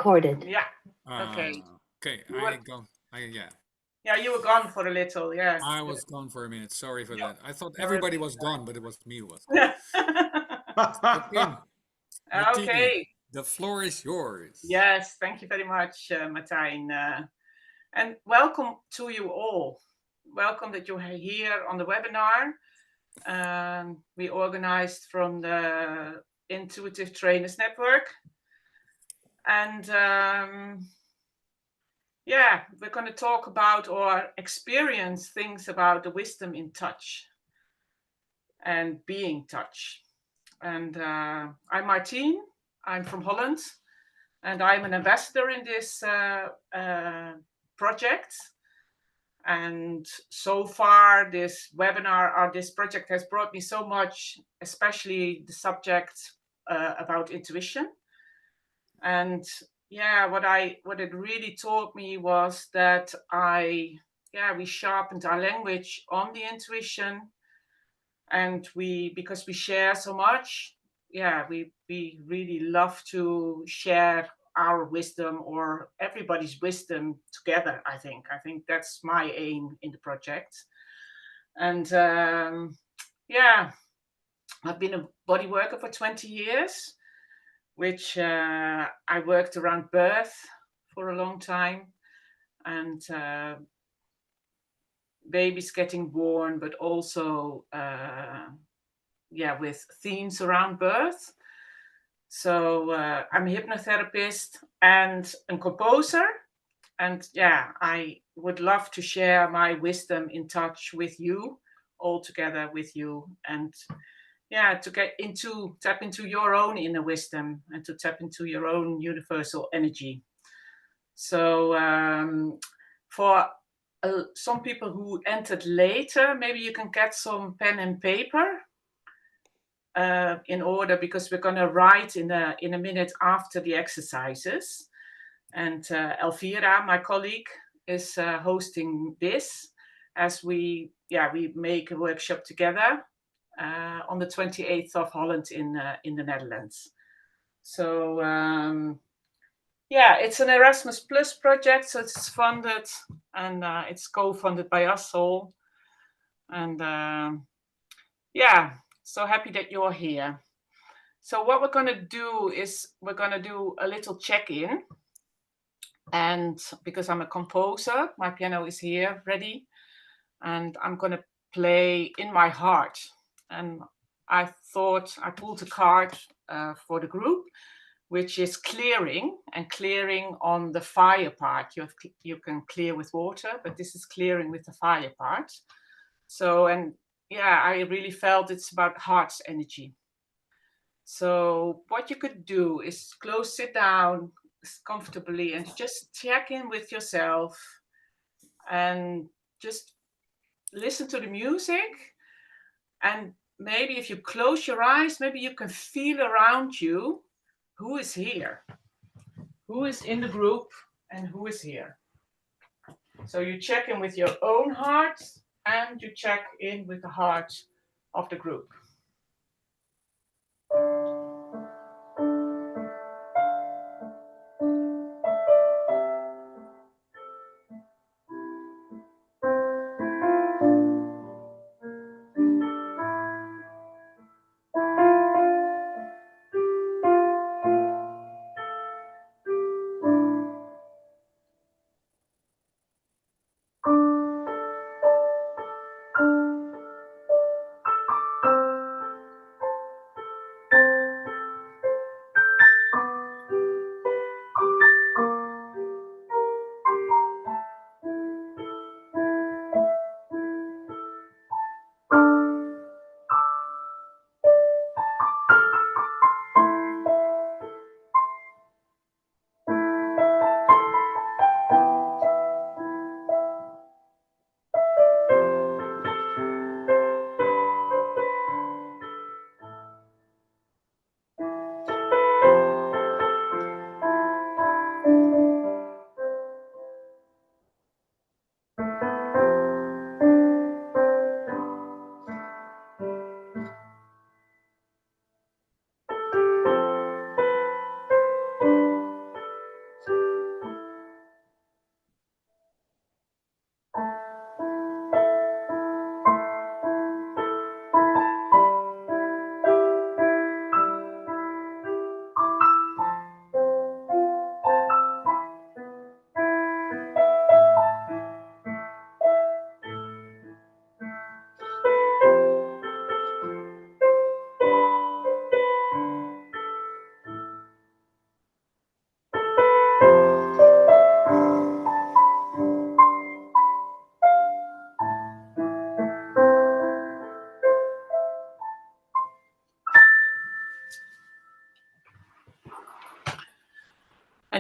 recorded. Yeah. Okay. Okay, You were, yeah. yeah, you were gone for a little. Yeah. I was gone for a minute. Sorry for that. I thought No, it's everybody was gone, but it was me who was gone. yeah. Okay, Martine, Okay. the floor is yours. Yes. Thank you very much, Martine. And welcome to you all. Welcome that you're here on the webinar. We organized from the Intuitive Trainers Network. And yeah, we're going to talk about or experience things about the wisdom in touch and being touch. And I'm Martine. I'm from Holland, and I'm an ambassador in this project. And so far, this webinar or this project has brought me so much, especially the subject about intuition. And yeah, what it really taught me was that we sharpened our language on the intuition, and because we share so much, we really love to share our wisdom or everybody's wisdom together. I think that's my aim in the project. And I've been a body worker for 20 years, which I worked around birth for a long time, and babies getting born, but also with themes around birth. So I'm a hypnotherapist and a composer, and I would love to share my wisdom in touch with you, all together with you, and to tap into your own inner wisdom and to tap into your own universal energy. So for some people who entered later, maybe you can get some pen and paper in order, because we're going to write in a minute after the exercises. And Elvira, my colleague, is hosting this as we make a workshop together on the 28th of Holland in the Netherlands. So it's an Erasmus Plus project, so it's funded, and it's co-funded by us all. And so happy that you're here. So what we're going to do is we're going to do a little check-in. And because I'm a composer, my piano is here ready, and I'm going to play in my heart. And I thought I pulled a card for the group, which is clearing, and clearing on the fire part. You can clear with water, but this is clearing with the fire part. So, and I really felt it's about heart's energy. So what you could do is sit down comfortably and just check in with yourself and just listen to the music. And maybe if you close your eyes, maybe you can feel around you who is here, who is in the group, and who is here. So you check in with your own heart, and you check in with the heart of the group.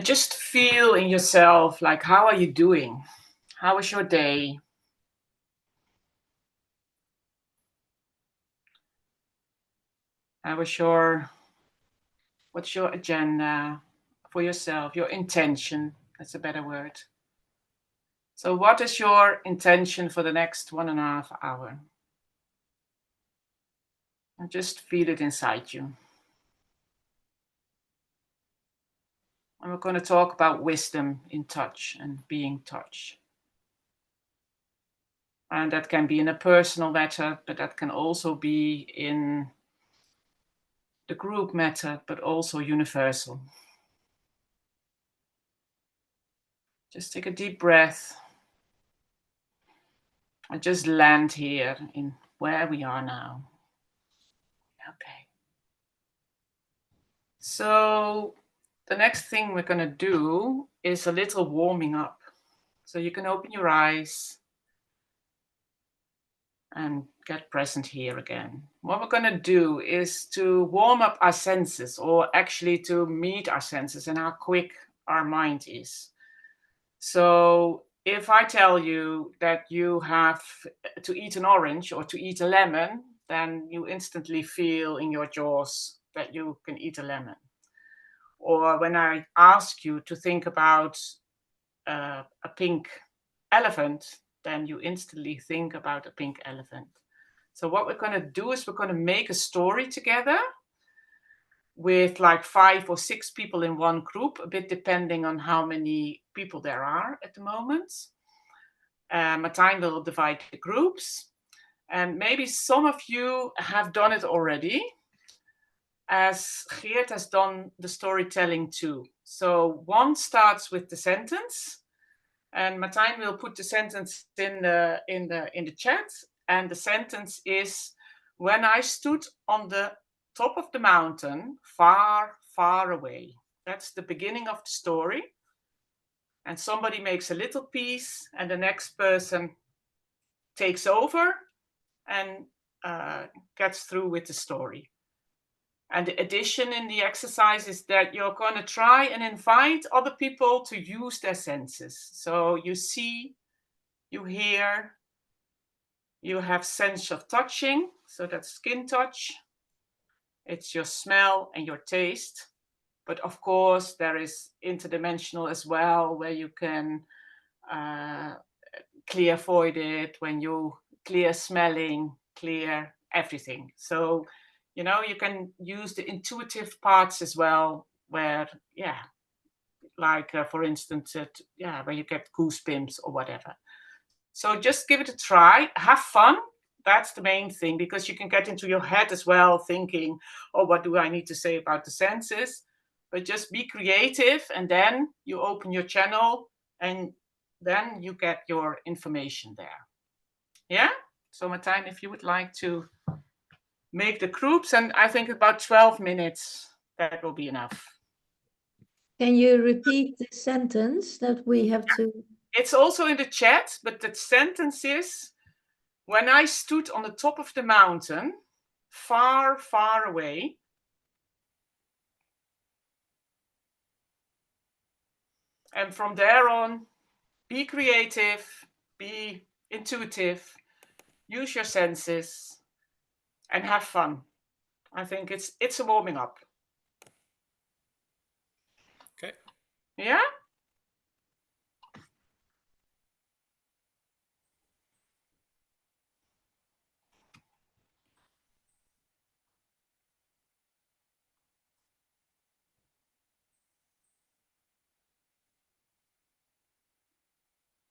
And just feel in yourself, like, how are you doing? How was your day? What's your agenda for yourself? Your intention, that's a better word. So what is your intention for the next 1.5 hours? And just feel it inside you. And we're going to talk about wisdom in touch and being touch. And that can be in a personal matter, but that can also be in the group matter, but also universal. Just take a deep breath and just land here in where we are now. Okay. So the next thing we're going to do is a little warming up. So you can open your eyes and get present here again. What we're going to do is to warm up our senses, or actually to meet our senses and how quick our mind is. So if I tell you that you have to eat an orange or to eat a lemon, then you instantly feel in your jaws that you can eat a lemon. Or when I ask you to think about a pink elephant, then you instantly think about a pink elephant. So what we're going to do is we're going to make a story together with like 5 or 6 people in one group, a bit depending on how many people there are at the moment. Martine will divide the groups. And maybe some of you have done it already, as Geert has done the storytelling too. So one starts with the sentence, and Martine will put the sentence in the chat. And the sentence is, when I stood on the top of the mountain, far, far away. That's the beginning of the story. And somebody makes a little piece, and the next person takes over and gets through with the story. And the addition in the exercise is that you're going to try and invite other people to use their senses. So you see, you hear, you have sense of touching, so that's skin touch. It's your smell and your taste. But of course, there is interdimensional as well, where you can clear voided, when you clear smelling, clear everything. So, you know, you can use the intuitive parts as well, where, like for instance, where you get goosebumps or whatever. So just give it a try, have fun. That's the main thing, because you can get into your head as well, thinking, oh, what do I need to say about the senses? But just be creative, and then you open your channel, and then you get your information there. Yeah? So Martine, if you would like to make the groups, and I think about 12 minutes, that will be enough. Can you repeat the sentence that we have to? It's also in the chat, but the sentence is, when I stood on the top of the mountain, far, far away, and from there on, be creative, be intuitive, use your senses, and have fun. I think it's a warming up. Okay. Yeah?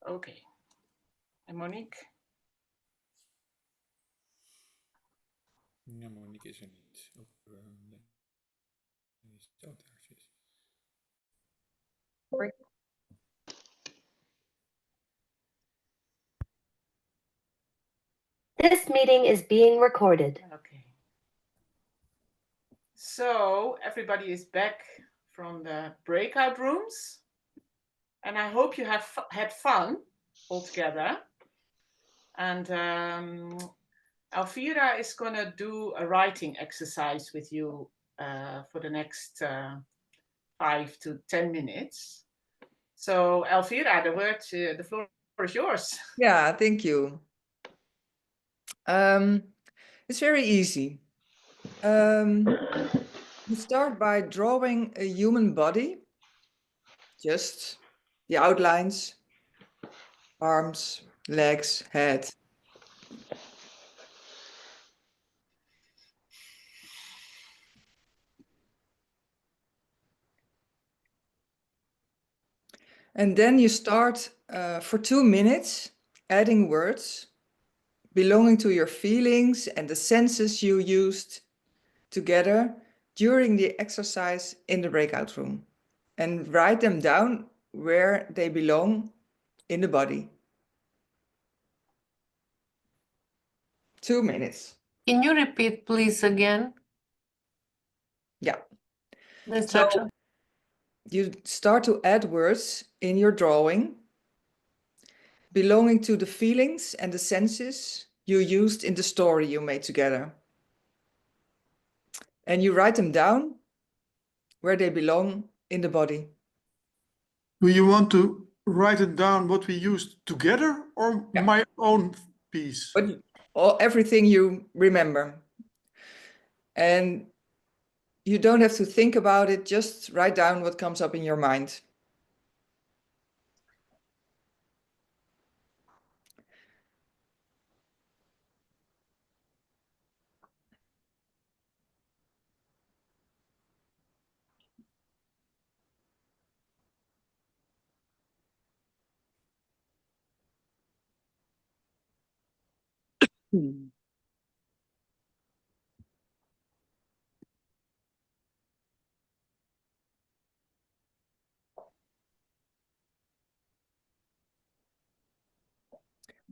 Okay. En Monique? Ja, Monique is er niet. Nee. Oh, daar ze is. This meeting is being recorded. Okay. So everybody is back from the breakout rooms, and I hope you have had fun all together. And Elvira is going to do a writing exercise with you for the next 5 to 10 minutes. So Elvira, the floor is yours. Yeah, thank you. It's very easy. You start by drawing a human body, just the outlines, arms, legs, head. And then you start for 2 minutes adding words belonging to your feelings and the senses you used together during the exercise in the breakout room. And write them down where they belong in the body. 2 minutes. Can you repeat, please, again? Yeah. The instruction. You start to add words in your drawing belonging to the feelings and the senses you used in the story you made together. And you write them down where they belong in the body. Do you want to write it down what we used together or Yeah. my own piece? But everything you remember. And you don't have to think about it, just write down what comes up in your mind.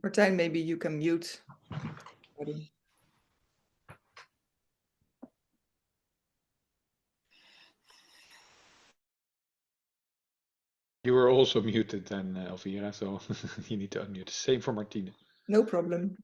Martine, maybe you can mute. You were also muted then, Elvira, so you need to unmute. Same for Martine. No problem.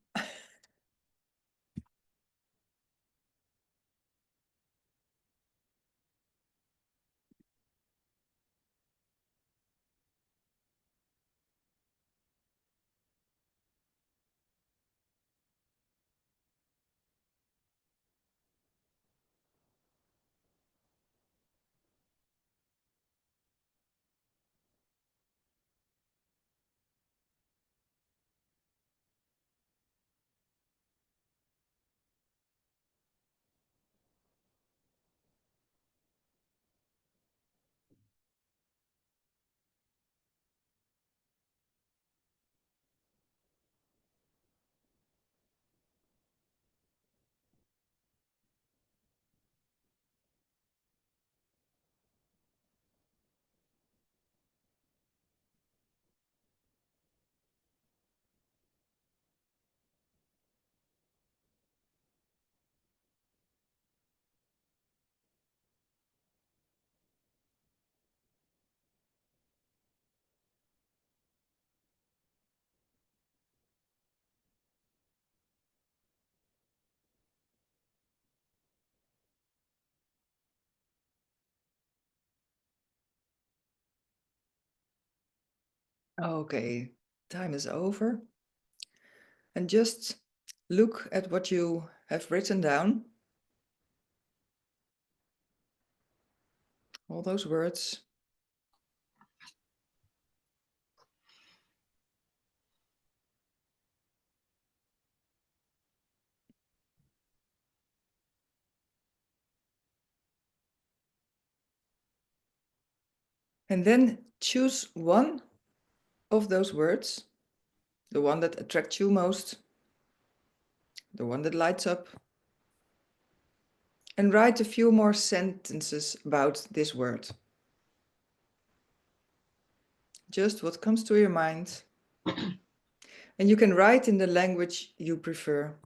Okay, time is over. And just look at what you have written down. All those words. And then choose one of those words, the one that attracts you most, the one that lights up, and write a few more sentences about this word. Just what comes to your mind. And you can write in the language you prefer.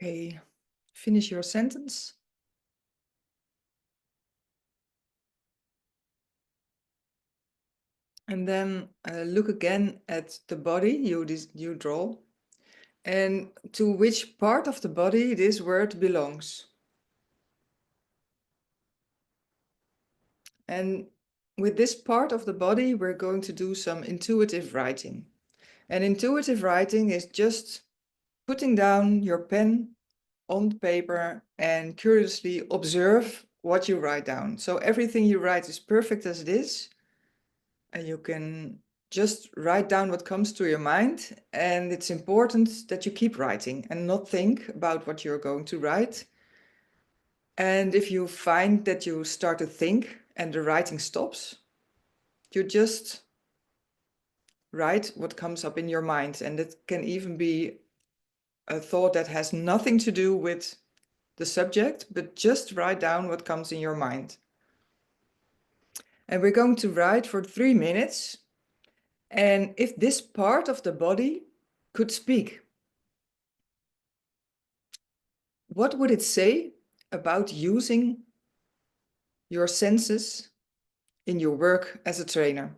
Okay, finish your sentence. And then look again at the body you draw and to which part of the body this word belongs. And with this part of the body, we're going to do some intuitive writing. And intuitive writing is just putting down your pen on the paper and curiously observe what you write down. So everything you write is perfect as it is. And you can just write down what comes to your mind. And it's important that you keep writing and not think about what you're going to write. And if you find that you start to think and the writing stops, you just write what comes up in your mind. And it can even be a thought that has nothing to do with the subject, but just write down what comes in your mind. And we're going to write for 3 minutes. And if this part of the body could speak, what would it say about using your senses in your work as a trainer?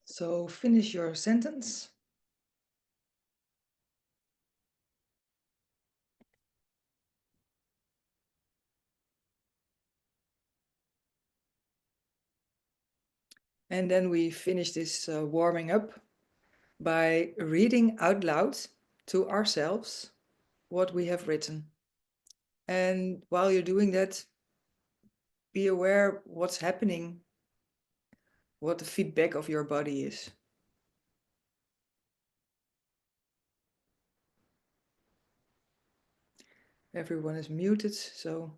So finish your sentence. And then we finish this warming up by reading out loud to ourselves what we have written. And while you're doing that, be aware what's happening, what the feedback of your body is. Everyone is muted, so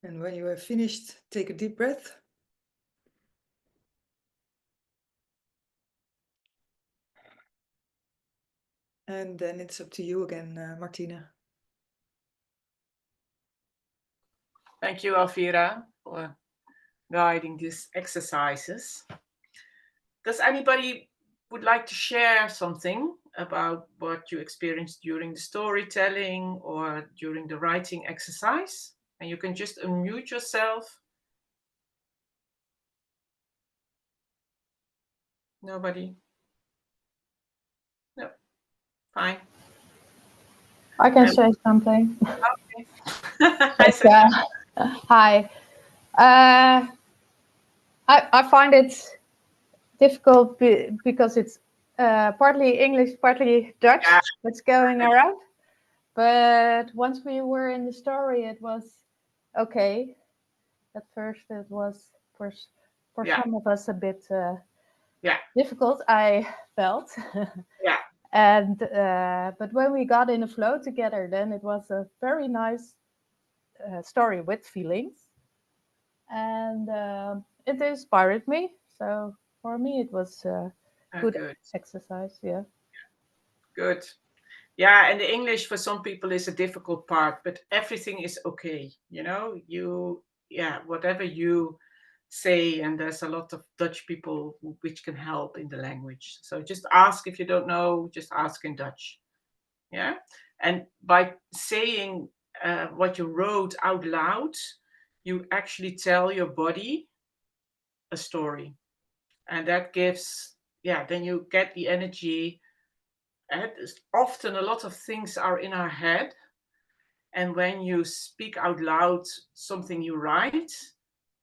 And when you have finished, take a deep breath. And then it's up to you again, Martine. Thank you, Alvira, for guiding these exercises. Does anybody would like to share something about what you experienced during the storytelling or during the writing exercise? And you can just unmute yourself. Nobody? No. Fine. I can say something. Okay. Hi. I find it difficult because it's partly English, partly Dutch. Yeah. That's going around. But once we were in the story, it was okay. At first, it was for Yeah. some of us a bit Yeah. difficult. I felt. Yeah. And but when we got in a flow together, then it was a very nice story with feelings, and it inspired me. So for me, it was good exercise. Yeah. Good. Yeah, and the English for some people is a difficult part, but everything is okay. You know, whatever you say, and there's a lot of Dutch people which can help in the language. So just ask if you don't know, just ask in Dutch. Yeah, and by saying what you wrote out loud, you actually tell your body a story, and that gives, then you get the energy. Often a lot of things are in our head, and when you speak out loud something you write,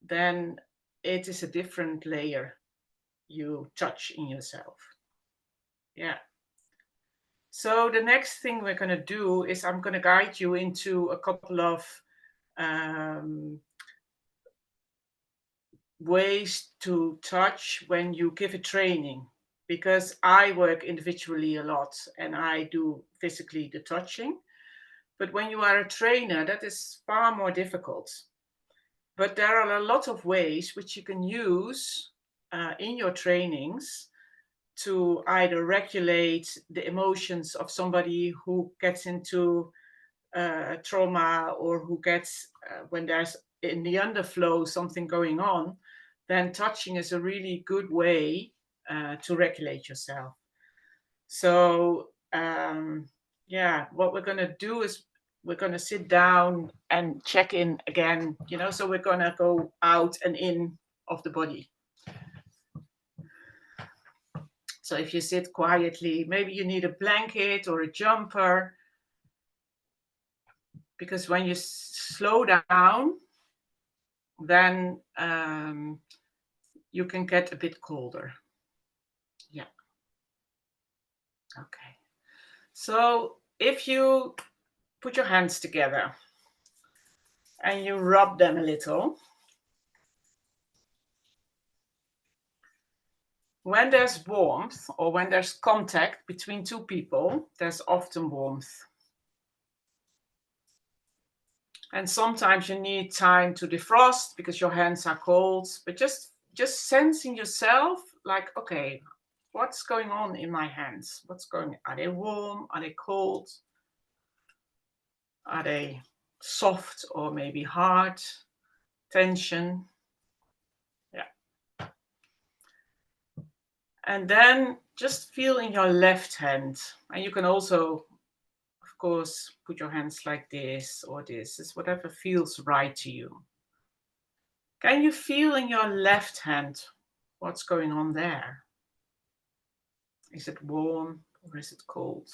then it is a different layer you touch in yourself. Yeah. So the next thing we're going to do is I'm going to guide you into a couple of ways to touch when you give a training, because I work individually a lot and I do physically the touching. But when you are a trainer, that is far more difficult. But there are a lot of ways which you can use in your trainings to either regulate the emotions of somebody who gets into trauma, or who gets, when there's in the underflow something going on, then touching is a really good way to regulate yourself. So what we're going to do is we're going to sit down and check in again, so we're going to go out and in of the body. So if you sit quietly, maybe you need a blanket or a jumper, because when you slow down, then you can get a bit colder. Yeah. Okay. So if you put your hands together and you rub them a little, when there's warmth or when there's contact between two people, there's often warmth. And sometimes you need time to defrost because your hands are cold, but just sensing yourself, like, okay, what's going on in my hands? Are they warm? Are they cold? Are they soft or maybe hard? Tension? Yeah. And then just feel in your left hand. And you can also, of course, put your hands like this or this. It's whatever feels right to you. Can you feel in your left hand what's going on there? Is it warm or is it cold?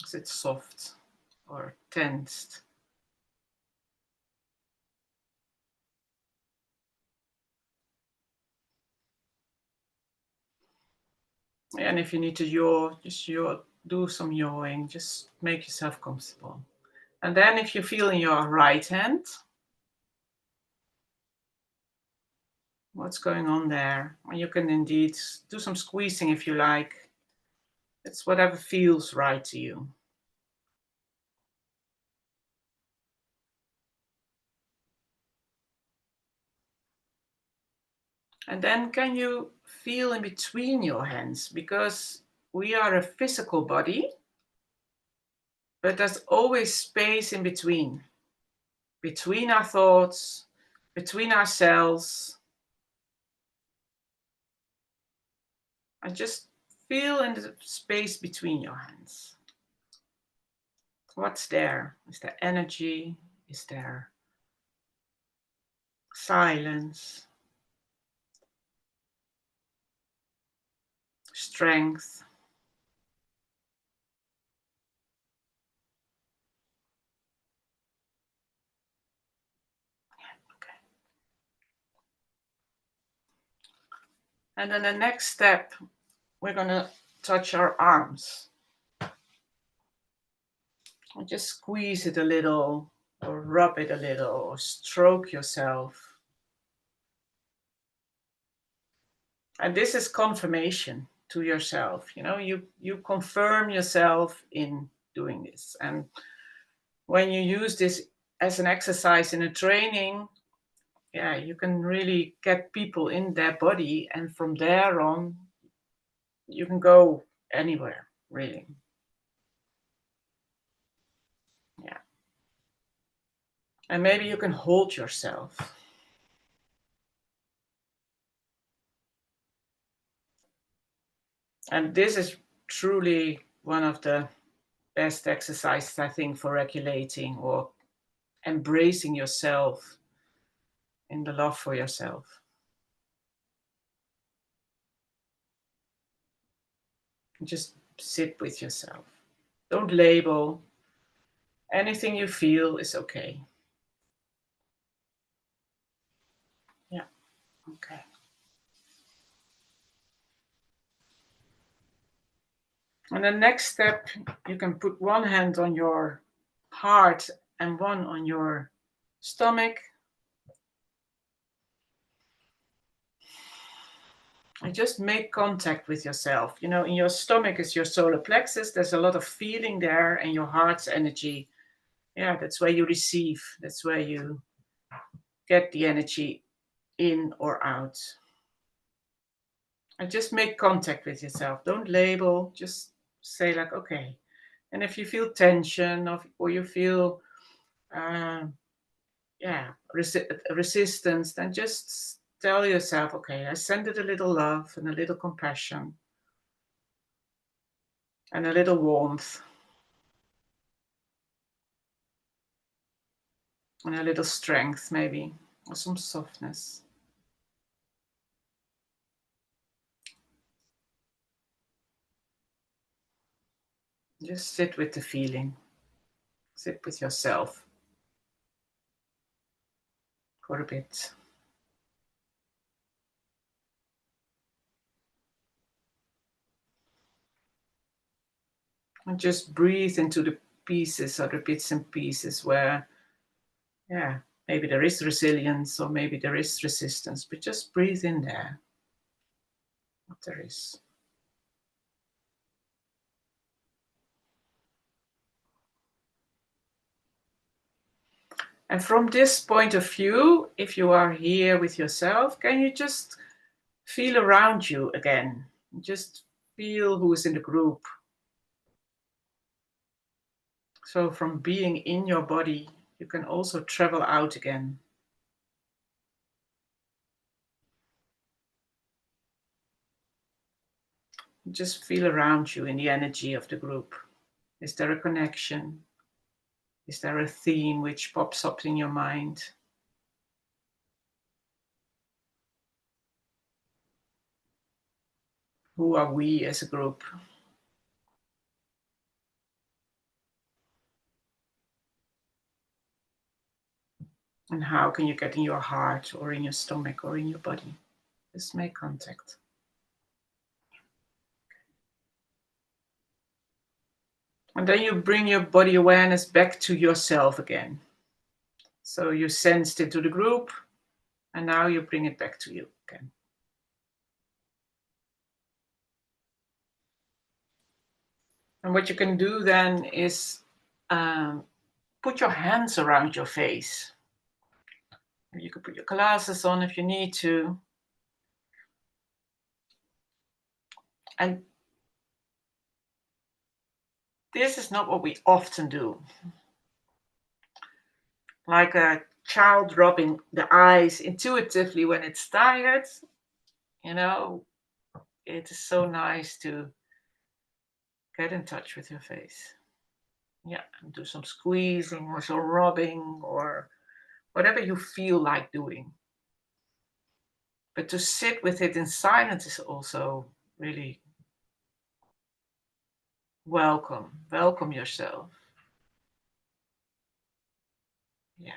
Is it soft or tensed? And if you need to yaw, just yaw, do some yawing, just make yourself comfortable. And then if you feel in your right hand, what's going on there? And you can indeed do some squeezing if you like. It's whatever feels right to you. And then can you feel in between your hands? Because we are a physical body, but there's always space in between our thoughts, between our cells. And just feel in the space between your hands. What's there? Is there energy? Is there silence? Strength? Okay. And then the next step, we're going to touch our arms. And just squeeze it a little, or rub it a little, or stroke yourself. And this is confirmation to yourself. You know, you confirm yourself in doing this. And when you use this as an exercise in a training, yeah, you can really get people in their body, and from there on, you can go anywhere, really. Yeah. And maybe you can hold yourself. And this is truly one of the best exercises, I think, for regulating or embracing yourself in the love for yourself. Just sit with yourself. Don't label. Anything you feel is okay. Yeah, okay. And the next step, you can put one hand on your heart and one on your stomach. And just make contact with yourself. You know, in your stomach is your solar plexus. There's a lot of feeling there, and your heart's energy. Yeah, that's where you receive. That's where you get the energy in or out. And just make contact with yourself. Don't label. Just say like, okay. And if you feel tension or you feel, resistance, then just tell yourself, okay, I send it a little love and a little compassion and a little warmth and a little strength, maybe, or some softness. Just sit with the feeling. Sit with yourself for a bit. And just breathe into the pieces or the bits and pieces where, yeah, maybe there is resilience or maybe there is resistance, but just breathe in there what there is. And from this point of view, if you are here with yourself, can you just feel around you again? Just feel who is in the group. So from being in your body, you can also travel out again. Just feel around you in the energy of the group. Is there a connection? Is there a theme which pops up in your mind? Who are we as a group? And how can you get in your heart or in your stomach or in your body? Just make contact. And then you bring your body awareness back to yourself again. So you sensed it to the group, and now you bring it back to you again. And what you can do then is put your hands around your face. You can put your glasses on if you need to. And this is not what we often do. Like a child rubbing the eyes intuitively when it's tired, you know, it is so nice to get in touch with your face. Yeah, and do some squeezing or some rubbing or whatever you feel like doing. But to sit with it in silence is also really welcome. Welcome yourself. Yeah.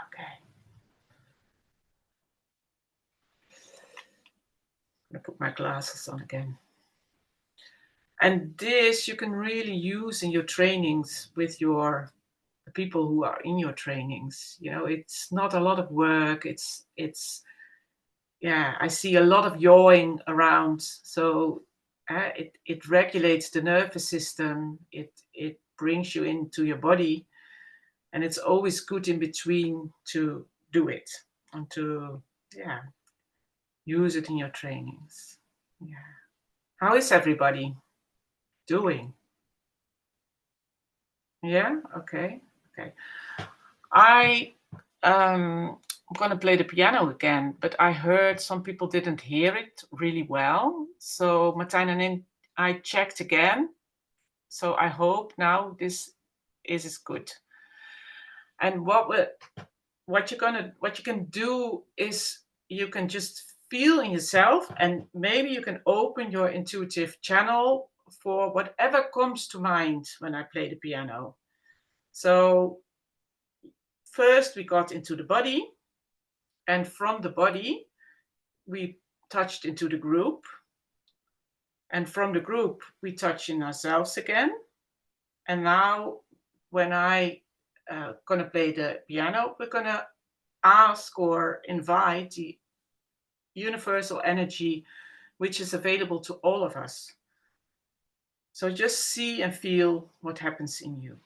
Okay. I'm gonna put my glasses on again. And this you can really use in your trainings with the people who are in your trainings. You know, it's not a lot of work. It's yeah, I see a lot of yawing around. So it regulates the nervous system. It brings you into your body, and it's always good in between to do it and to use it in your trainings. Yeah. How is everybody doing? Yeah. Okay. I'm gonna play the piano again, but I heard some people didn't hear it really well. So Martine and I checked again. So I hope now this is good. And what you can do is you can just feel in yourself, and maybe you can open your intuitive channel for whatever comes to mind when I play the piano. So first we got into the body, and from the body we touched into the group, and from the group we touch in ourselves again. And now when I gonna play the piano, we're gonna ask or invite the universal energy which is available to all of us. So just see and feel what happens in you.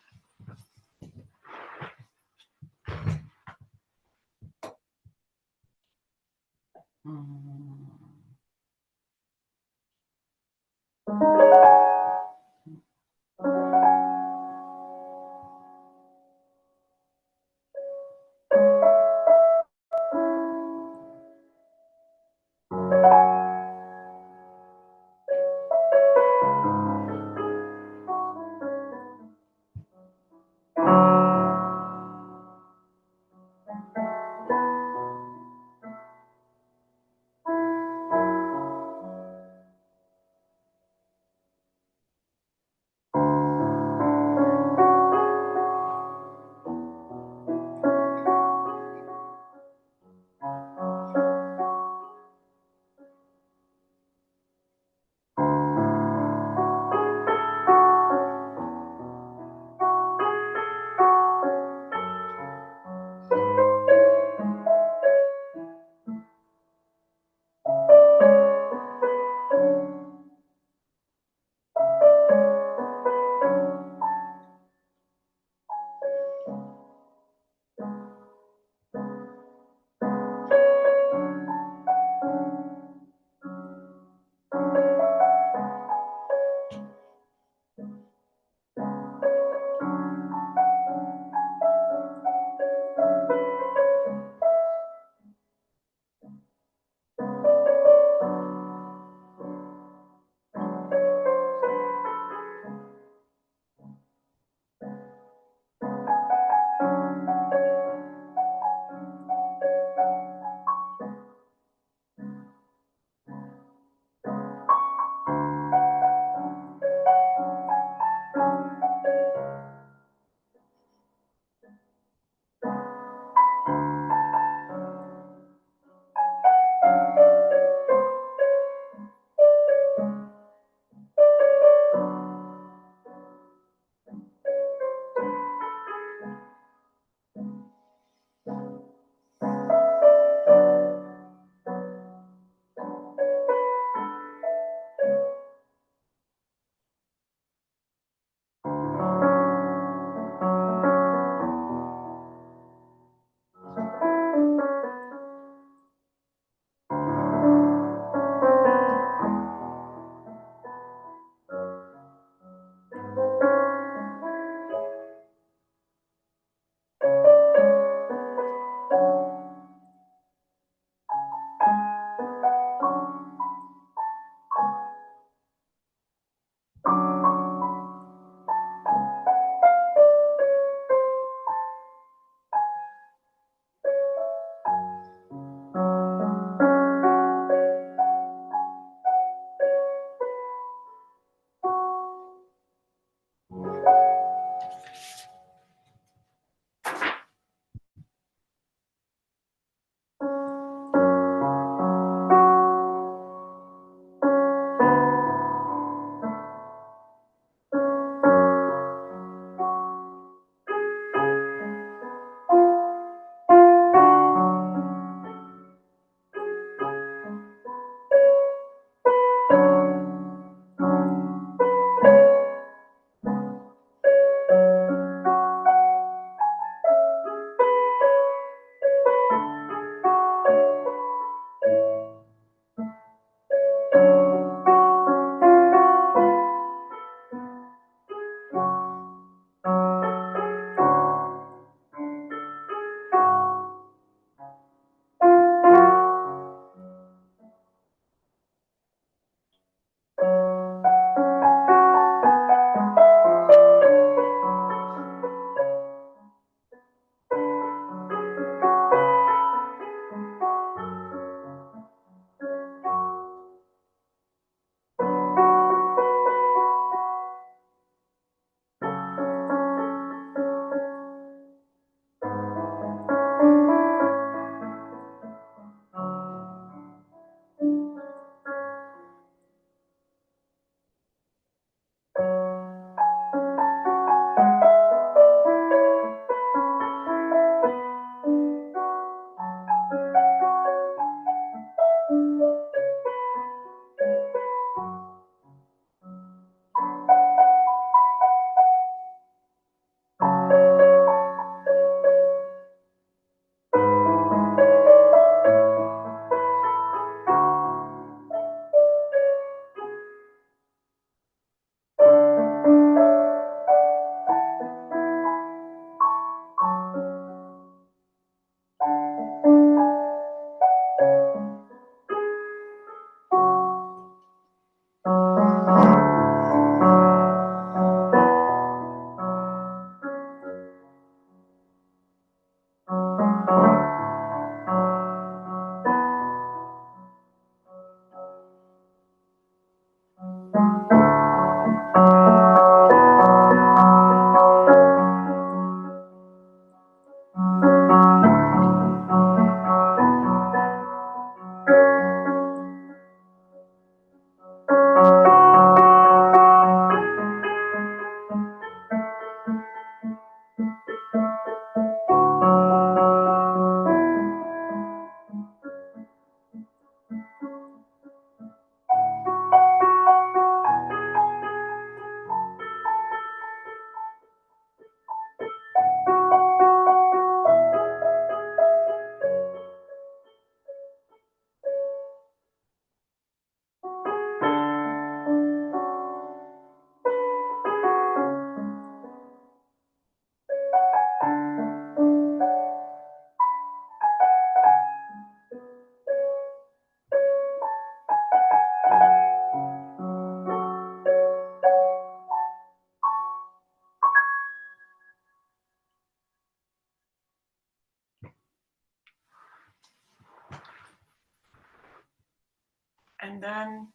And then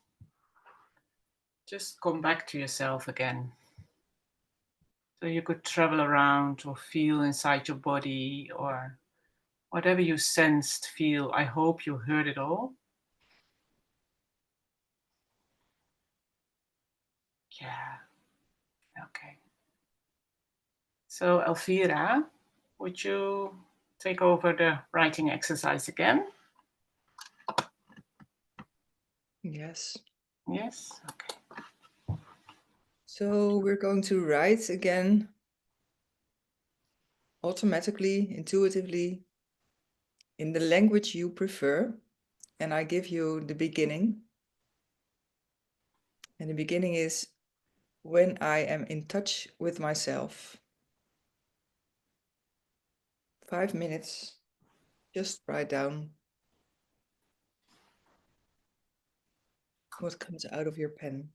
just come back to yourself again. So you could travel around or feel inside your body or whatever you sensed, feel. I hope you heard it all. Yeah. Okay. So Elvira, would you take over the writing exercise again? Yes. Yes. Okay. So we're going to write again automatically, intuitively, in the language you prefer. And I give you the beginning. And the beginning is when I am in touch with myself. 5 minutes. Just write down what comes out of your pen.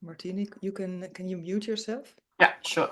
Martine, can you mute yourself? Yeah, sure.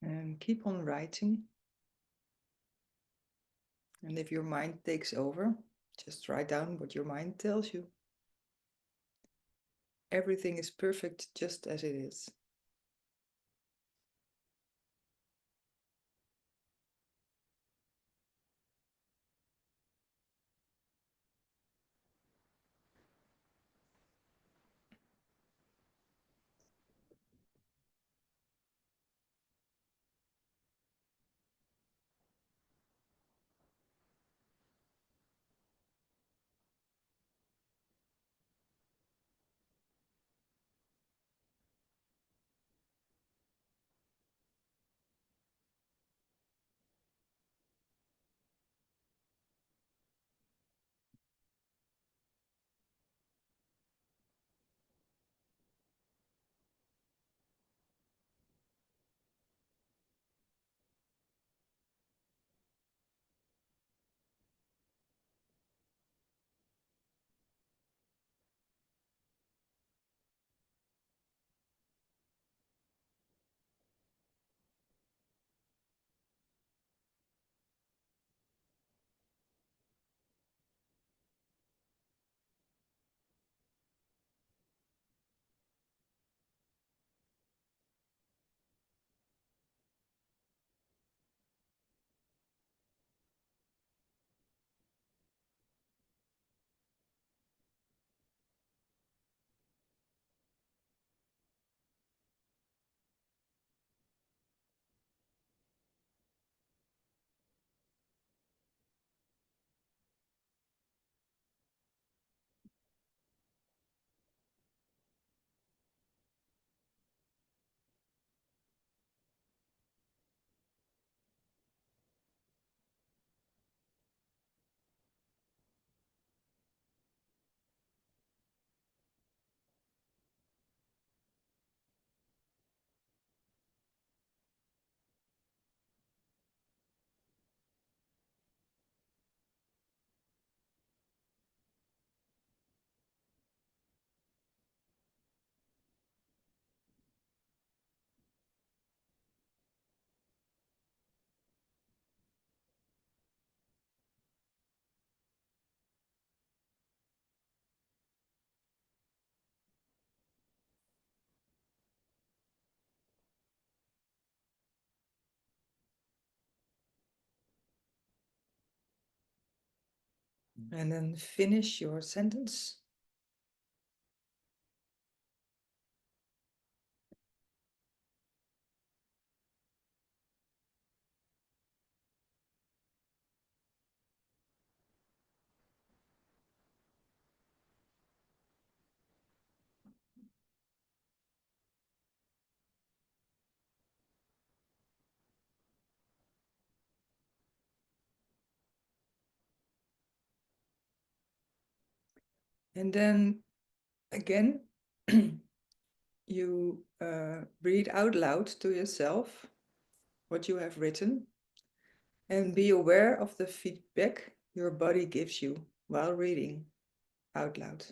And keep on writing. And if your mind takes over, just write down what your mind tells you. Everything is perfect just as it is. And then finish your sentence. And then again, you read out loud to yourself what you have written and be aware of the feedback your body gives you while reading out loud.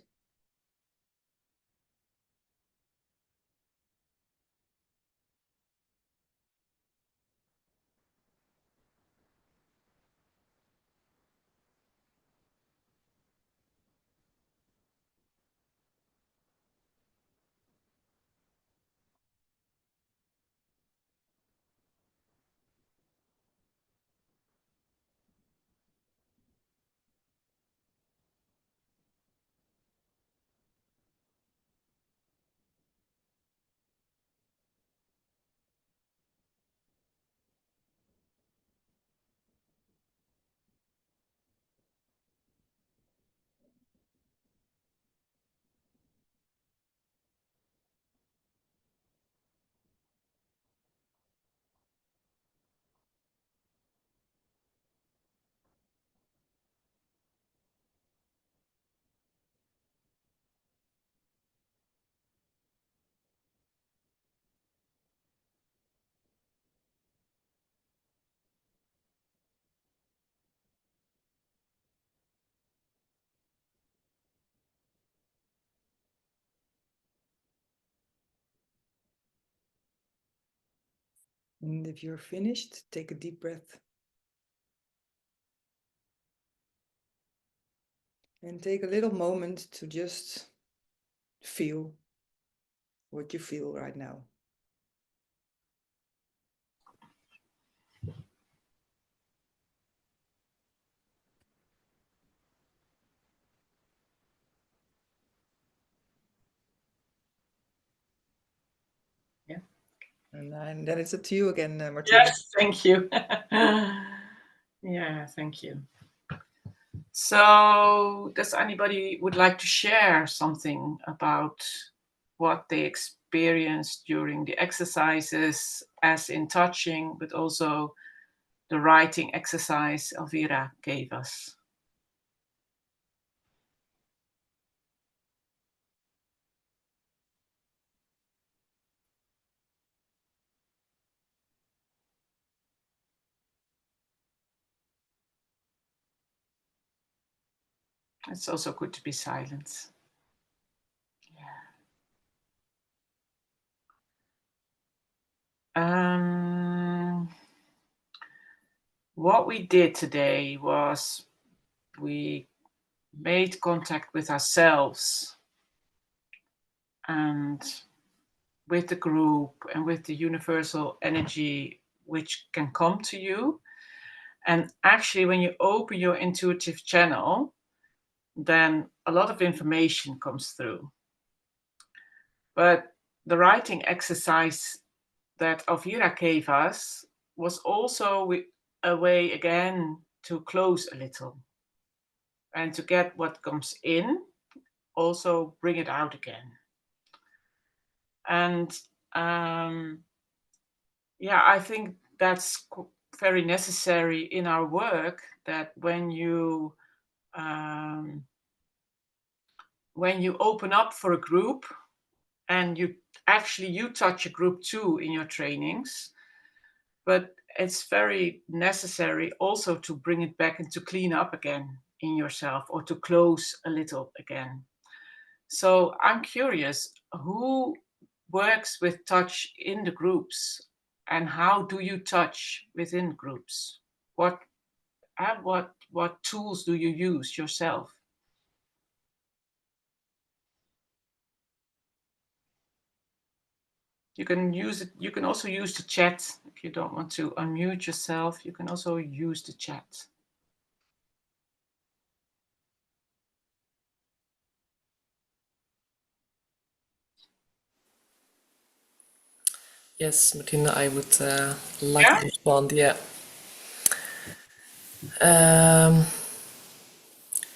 And if you're finished, take a deep breath. And take a little moment to just feel what you feel right now. Yeah. And then it's up to you again, Martine. Yes, thank you. Yeah, thank you. So, does anybody would like to share something about what they experienced during the exercises, as in touching, but also the writing exercise Elvira gave us? It's also good to be silent. What we did today was we made contact with ourselves and with the group and with the universal energy which can come to you. And actually, when you open your intuitive channel, then a lot of information comes through. But the writing exercise that Elvira gave us was also a way again to close a little and to get what comes in, also bring it out again. And yeah, I think that's very necessary in our work, that when you open up for a group and you touch a group too in your trainings, but it's very necessary also to bring it back and to clean up again in yourself, or to close a little again. So I'm curious, who works with touch in the groups, and how do you touch within groups? What tools do you use yourself? You can use it. You can also use the chat if you don't want to unmute yourself. You can also use the chat. Yes, Martina, I would like Yeah? to respond. Yeah. Um,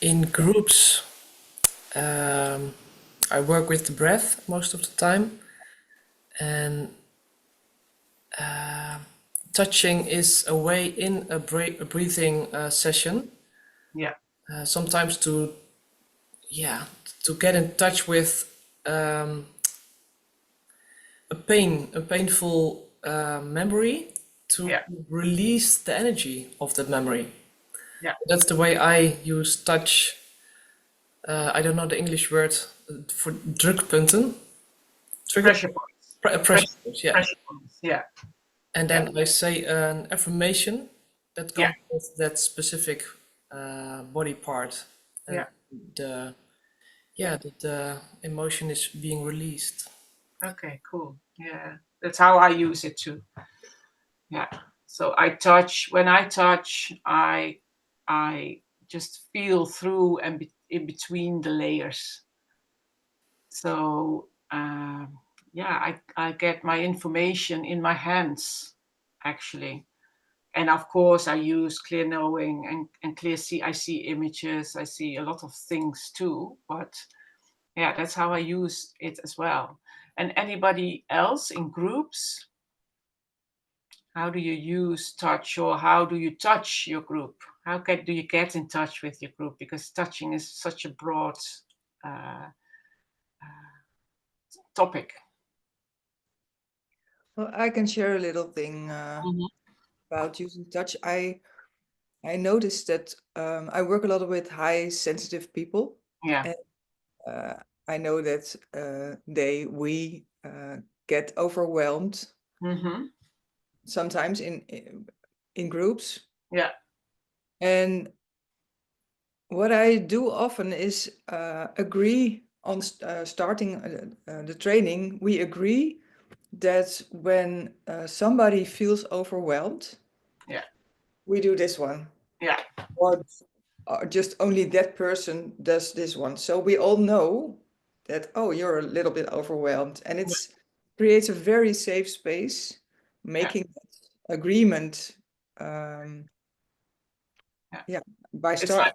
in groups, I work with the breath most of the time, and touching is a way in a breathing session. Yeah. Sometimes to get in touch with a painful memory, to Yeah. release the energy of that memory. Yeah. That's the way I use touch. I don't know the English word for drukpunten. Pressure points. Pressure points, yeah. Pressure points. Yeah. And then I say an affirmation that Yeah. comes with that specific body part. And Yeah. the emotion is being released. Okay, cool. Yeah. That's how I use it too. Yeah. So I touch, when I touch, I just feel through and in between the layers. So yeah, I get my information in my hands, actually. And of course, I use clear knowing and clear see. I see images. I see a lot of things too. But yeah, that's how I use it as well. And anybody else in groups? How do you use touch, or how do you touch your group? How do you get in touch with your group? Because touching is such a broad topic. Well, I can share a little thing about using touch. I noticed that I work a lot with high sensitive people. Yeah. And I know that we get overwhelmed sometimes in groups. Yeah. And what I do often is agree on starting the training. We agree that when somebody feels overwhelmed, Yeah, we do this one. Yeah. Or just only that person does this one. So we all know that, oh, you're a little bit overwhelmed. And it creates a very safe space, making that agreement by It's like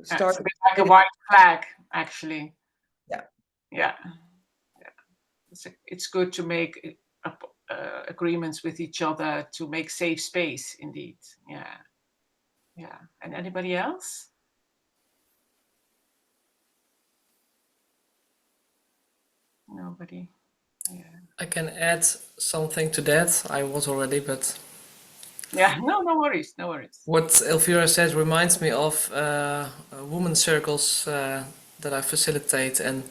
start. it's a bit like a white flag, actually. Yeah. Yeah. It's good to make agreements with each other to make safe space, indeed. Yeah. Yeah. And anybody else? Nobody. Yeah. I can add something to that. I was already, but yeah, no worries, no worries. What Elvira said reminds me of women circles that I facilitate, and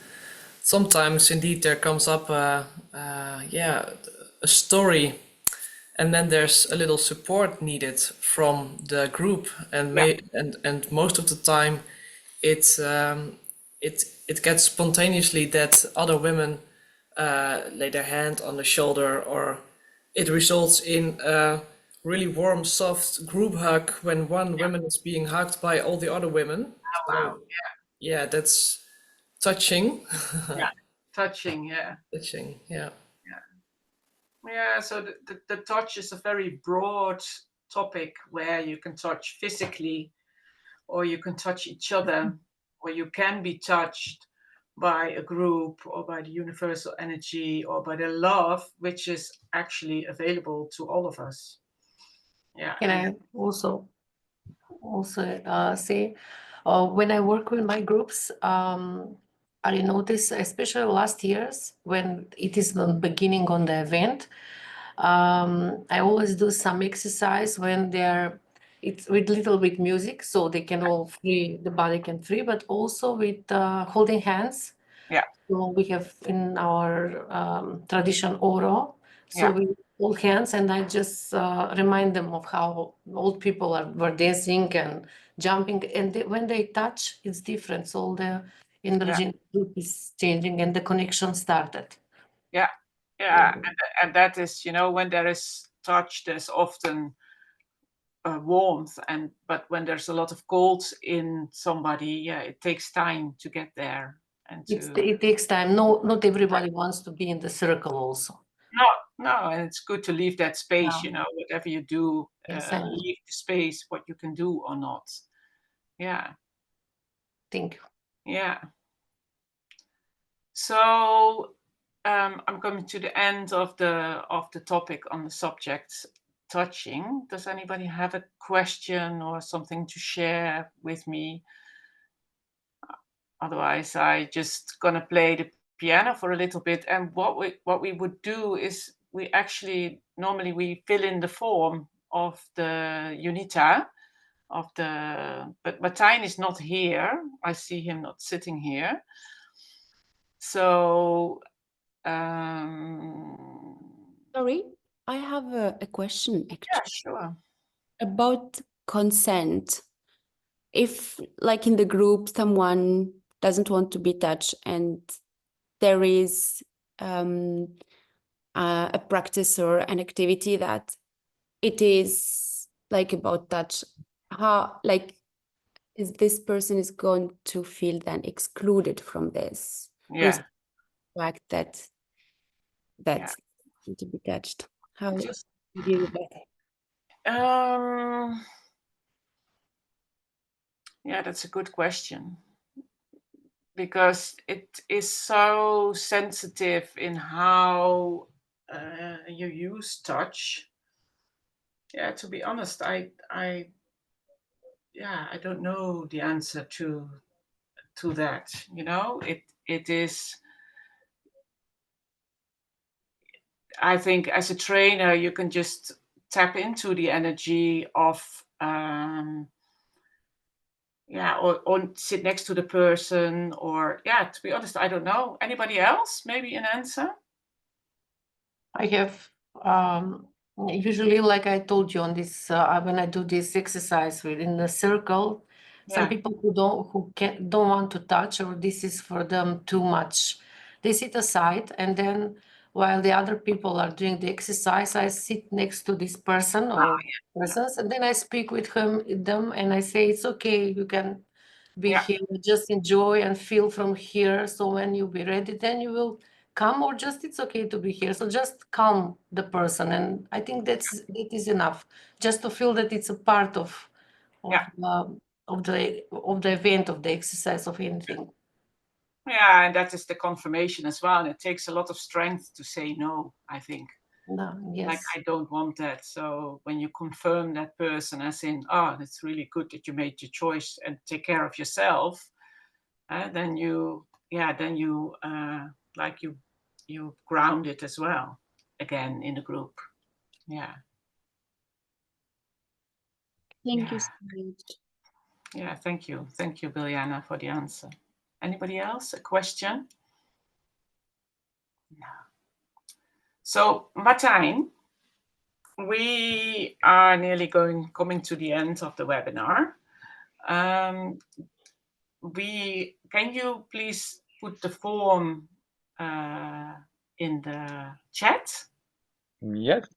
sometimes indeed there comes up a story, and then there's a little support needed from the group, and and most of the time it gets spontaneously that other women lay their hand on the shoulder, or it results in a really warm, soft group hug when one woman is being hugged by all the other women. Oh, wow. Yeah, that's touching. Yeah, touching. Yeah. Touching. Yeah. Yeah, so the touch is a very broad topic where you can touch physically, or you can touch each other, or you can be touched by a group, or by the universal energy, or by the love, which is actually available to all of us. Yeah. Can I also say, when I work with my groups, I notice, especially last years, when it is the beginning on the event, I always do some exercise when it's with little bit music, so they can all free, the body can free, but also with holding hands. Yeah. So we have in our tradition oro, so we hold hands, and I just remind them of how old people were dancing and jumping, and when they touch, it's different. So the energy is changing, and the connection started. Yeah. And that is, when there is touch, there's often warmth, but when there's a lot of cold in somebody, it takes time to get there. And it takes time. Not everybody wants to be in the circle also. No, and it's good to leave that space, Yeah. whatever you do, Yes, leave the space, what you can do or not. Yeah, thank you. yeah. So I'm coming to the end of the topic on the subject touching. Does anybody have a question or something to share with me? Otherwise, I just gonna play the piano for a little bit. And what we would do is we actually normally we fill in the form of the UNITA but Martine is not here. I see him not sitting here. So Sorry, I have a question yeah, actually sure. about consent. If, like in the group, someone doesn't want to be touched and there is a practice or an activity that it is like about touch, how, like, is this person is going to feel then excluded from this? Yeah. Fact that Yeah. to be touched. How do Just you deal with that? yeah, that's a good question. Because it is so sensitive in how you use touch. Yeah, to be honest, I don't know the answer to that. It is. I think as a trainer, you can just tap into the energy of or sit next to the person, or to be honest, I don't know. Anybody else? Maybe an answer? I have usually, like I told you on this, when I do this exercise within the circle, some Yeah. people who don't want to touch, or this is for them too much, they sit aside, and then while the other people are doing the exercise, I sit next to this person or persons, and then I speak with them, and I say, it's okay, you can be Yeah. here, just enjoy and feel from here. So when you be ready, then you will come, or just it's okay to be here. So just calm the person, and I think that is enough, just to feel that it's a part of Yeah. the event, of the exercise, of anything. Yeah, and that is the confirmation as well. And it takes a lot of strength to say no, I think. No, yes. Like, I don't want that. So when you confirm that person as in, oh, it's really good that you made your choice and take care of yourself, then you ground it as well again in the group. Yeah. Thank you so much. Yeah, thank you. Thank you, Biljana, for the answer. Anybody else? A question? No. So, Martine, we are nearly coming to the end of the webinar. Can you please put the form in the chat? Yes.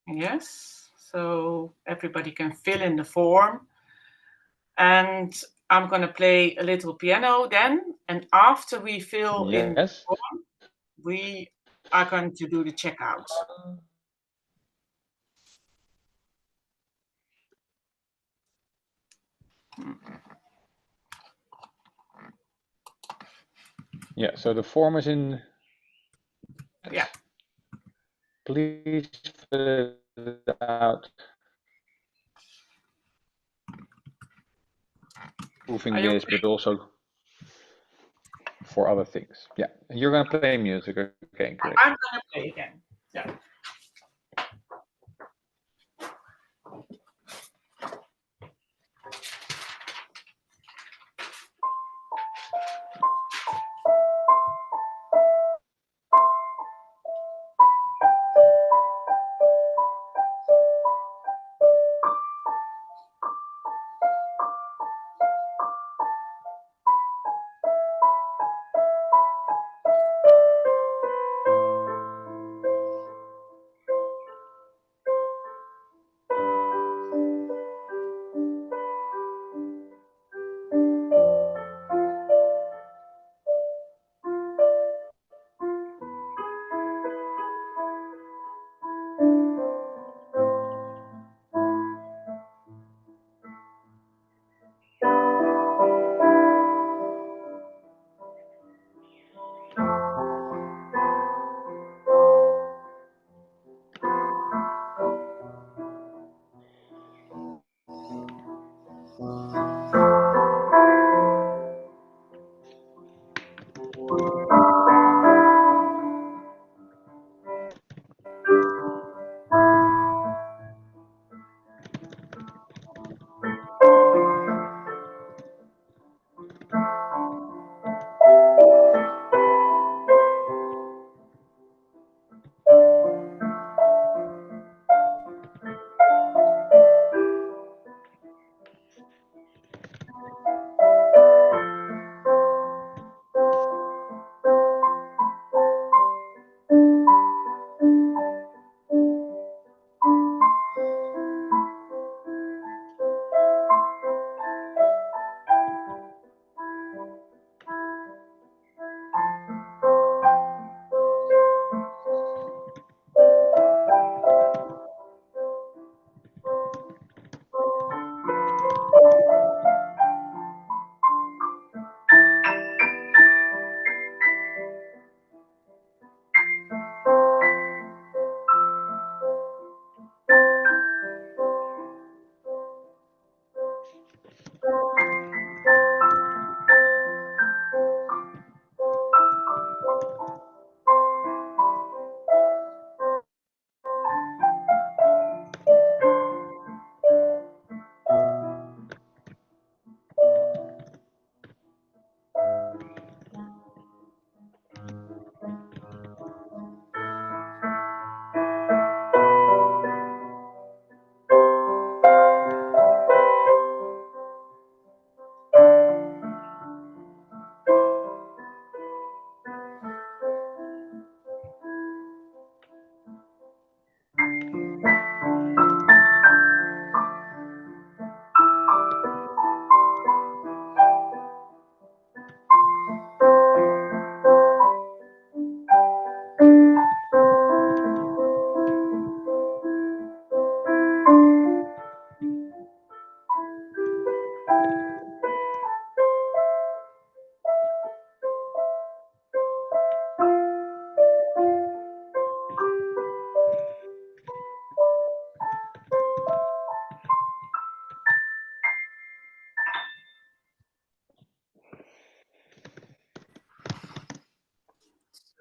Yes, so everybody can fill in the form. And I'm going to play a little piano then. And after we fill in the form, we are going to do the checkout. Yeah, so the form is in. Yeah. Please fill it out. Proving this, but also for other things. Yeah, you're gonna play music, okay? Great. I'm gonna play again. Yeah.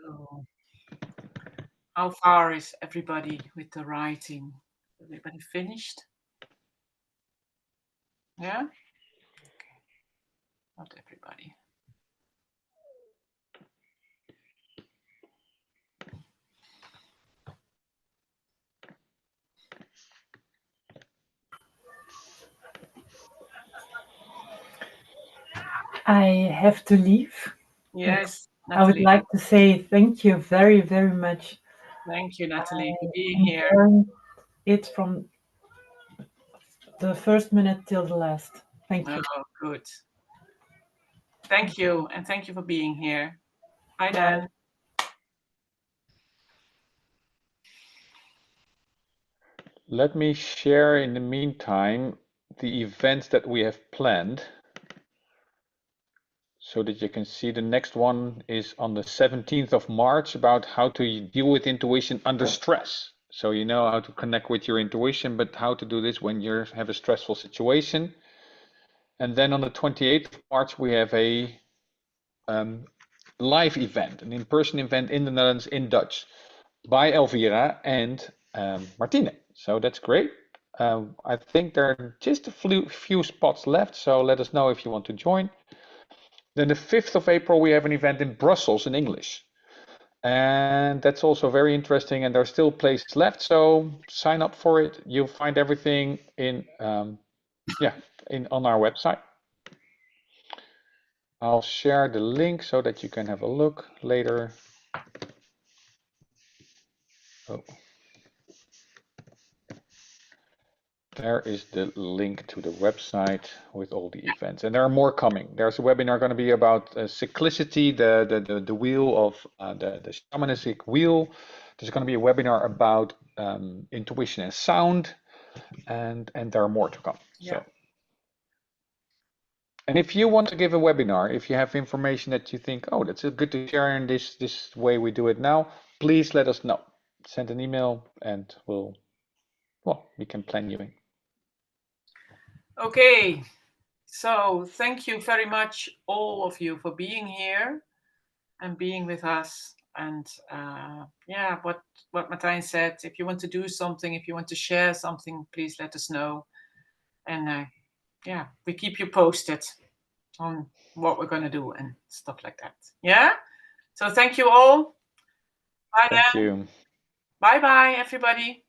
So, how far is everybody with the writing? Everybody finished? Yeah? Okay. Not everybody. I have to leave. Yes, I would Natalie. like to say thank you very, very much. Thank you, Natalie, for I being here. enjoyed it from the first minute till the last. Thank you. Oh, good. Thank you, and thank you for being here. Bye, Bye. Dan. Let me share in the meantime the events that we have planned so that you can see. The next one is on the 17th of March about how to deal with intuition under stress. So you know how to connect with your intuition, but how to do this when you have a stressful situation. And then on the 28th of March, we have a live event, an in-person event in the Netherlands in Dutch by Elvira and Martine. So that's great. I think there are just a few spots left, so let us know if you want to join. Then the 5th of April, we have an event in Brussels in English. And that's also very interesting, and there are still places left, so sign up for it. You'll find everything in, on our website. I'll share the link so that you can have a look later. Oh. There is the link to the website with all the events, and there are more coming. There's a webinar going to be about cyclicity, the wheel of the shamanistic wheel. There's going to be a webinar about intuition and sound, and there are more to come. Yeah. So, and if you want to give a webinar, if you have information that you think, oh, that's good to share in this way we do it now, please let us know. Send an email, and we can plan you in. Okay, so thank you very much, all of you, for being here and being with us. And yeah, what Martine said, if you want to do something, if you want to share something, please let us know. And yeah, we keep you posted on what we're going to do and stuff like that. Yeah? So thank you all. Bye now. Thank you. Bye-bye, everybody.